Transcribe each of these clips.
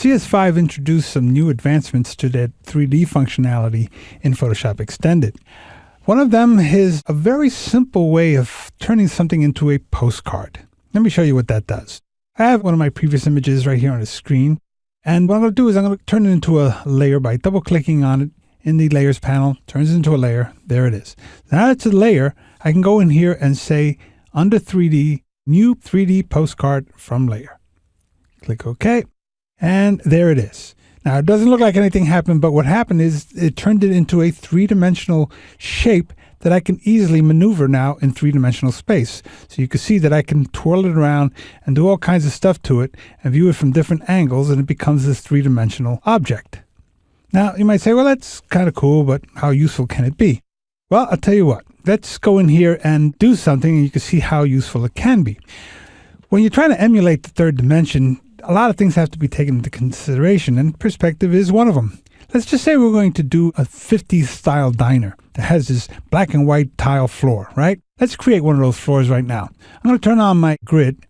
CS5 introduced some new advancements to their 3D functionality in Photoshop Extended. One of them is a very simple way of turning something into a postcard. Let me show you what that does. I have one of my previous images right here on the screen. And what I'm going to do is I'm going to turn it into a layer by double-clicking on it in the Layers panel. Turns it into a layer. There it is. Now it's a layer. I can go in here and say, under 3D, New 3D Postcard from Layer. Click OK. And there it is. Now, it doesn't look like anything happened, but what happened is it turned it into a three-dimensional shape that I can easily maneuver now in three-dimensional space. So you can see that I can twirl it around and do all kinds of stuff to it and view it from different angles, and it becomes this three-dimensional object. Now, you might say, well, that's kind of cool, but how useful can it be? Well, I'll tell you what. Let's go in here and do something, and you can see how useful it can be. When you're trying to emulate the third dimension, a lot of things have to be taken into consideration, and perspective is one of them. Let's just say we're going to do a 50s style diner that has this black and white tile floor, right? Let's create one of those floors right now. I'm going to turn on my grid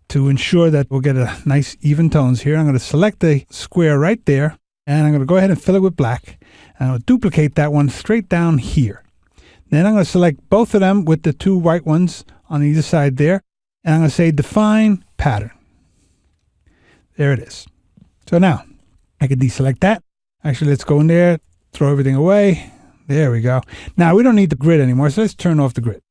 to ensure that we'll get a nice even tones here. I'm going to select the square right there, and I'm going to go ahead and fill it with black. And I'll duplicate that one straight down here. Then I'm going to select both of them with the two white ones on either side there, and I'm going to say Define Pattern. There it is. So now I can deselect that. Actually, let's go in there, throw everything away. There we go. Now we don't need the grid anymore, so let's turn off the grid.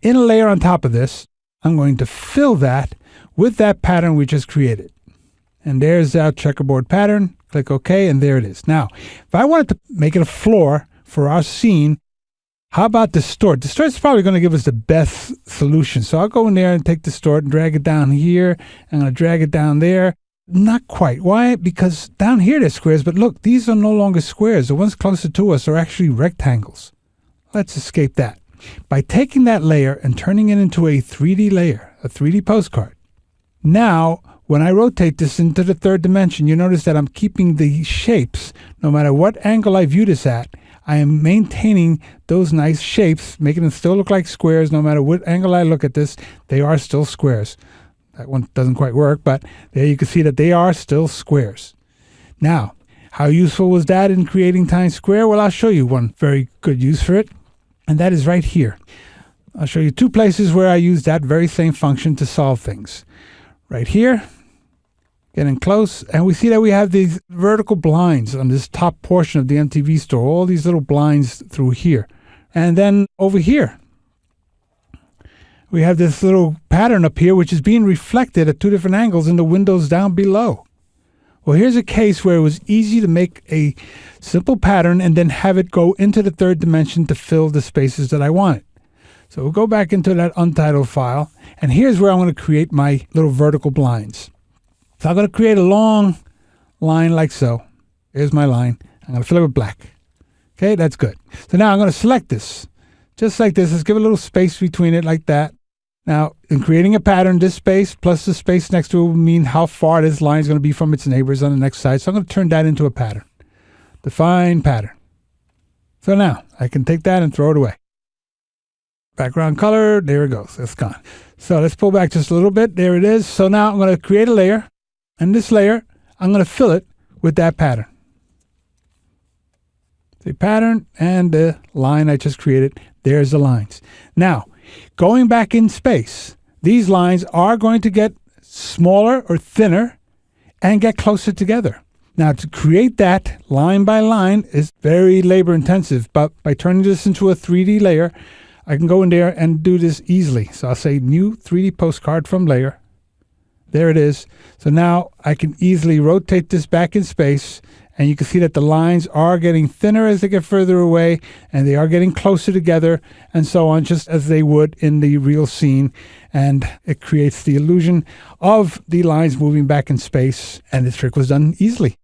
In a layer on top of this, I'm going to fill that with that pattern we just created. And there's our checkerboard pattern. Click OK, and there it is. Now, if I wanted to make it a floor for our scene, how about Distort? Distort is probably going to give us the best solution. So I'll go in there and take Distort and drag it down here. I'm going to drag it down there. Not quite. Why? Because down here there's squares, but look, these are no longer squares. The ones closer to us are actually rectangles. Let's escape that. By taking that layer and turning it into a 3D layer, a 3D postcard. Now, when I rotate this into the third dimension, you notice that I'm keeping the shapes. No matter what angle I view this at, I am maintaining those nice shapes, making them still look like squares. No matter what angle I look at this, they are still squares. That one doesn't quite work, but there you can see that they are still squares. Now, how useful was that in creating Times Square? Well, I'll show you one very good use for it, and that is right here. I'll show you two places where I use that very same function to solve things. Right here, getting close, and we see that we have these vertical blinds on this top portion of the MTV store, all these little blinds through here. And then over here, we have this little pattern up here which is being reflected at two different angles in the windows down below. Well, here's a case where it was easy to make a simple pattern and then have it go into the third dimension to fill the spaces that I wanted. So we'll go back into that untitled file, and here's where I'm going to create my little vertical blinds. So I'm going to create a long line like so. Here's my line. I'm going to fill it with black. Okay, that's good. So now I'm going to select this. Just like this. Let's give a little space between it like that. Now, in creating a pattern, this space plus the space next to it will mean how far this line is going to be from its neighbors on the next side. So I'm going to turn that into a pattern. Define pattern. So now I can take that and throw it away. Background color, there it goes. It's gone. So let's pull back just a little bit. There it is. So now I'm going to create a layer. And this layer, I'm going to fill it with that pattern. The pattern and the line I just created, there's the lines. Now, going back in space, these lines are going to get smaller or thinner and get closer together. Now, to create that line by line is very labor intensive, but by turning this into a 3D layer, I can go in there and do this easily. So I'll say New 3D Postcard from Layer. There it is. So now I can easily rotate this back in space, and you can see that the lines are getting thinner as they get further away, and they are getting closer together, and so on, just as they would in the real scene. And it creates the illusion of the lines moving back in space, and the trick was done easily.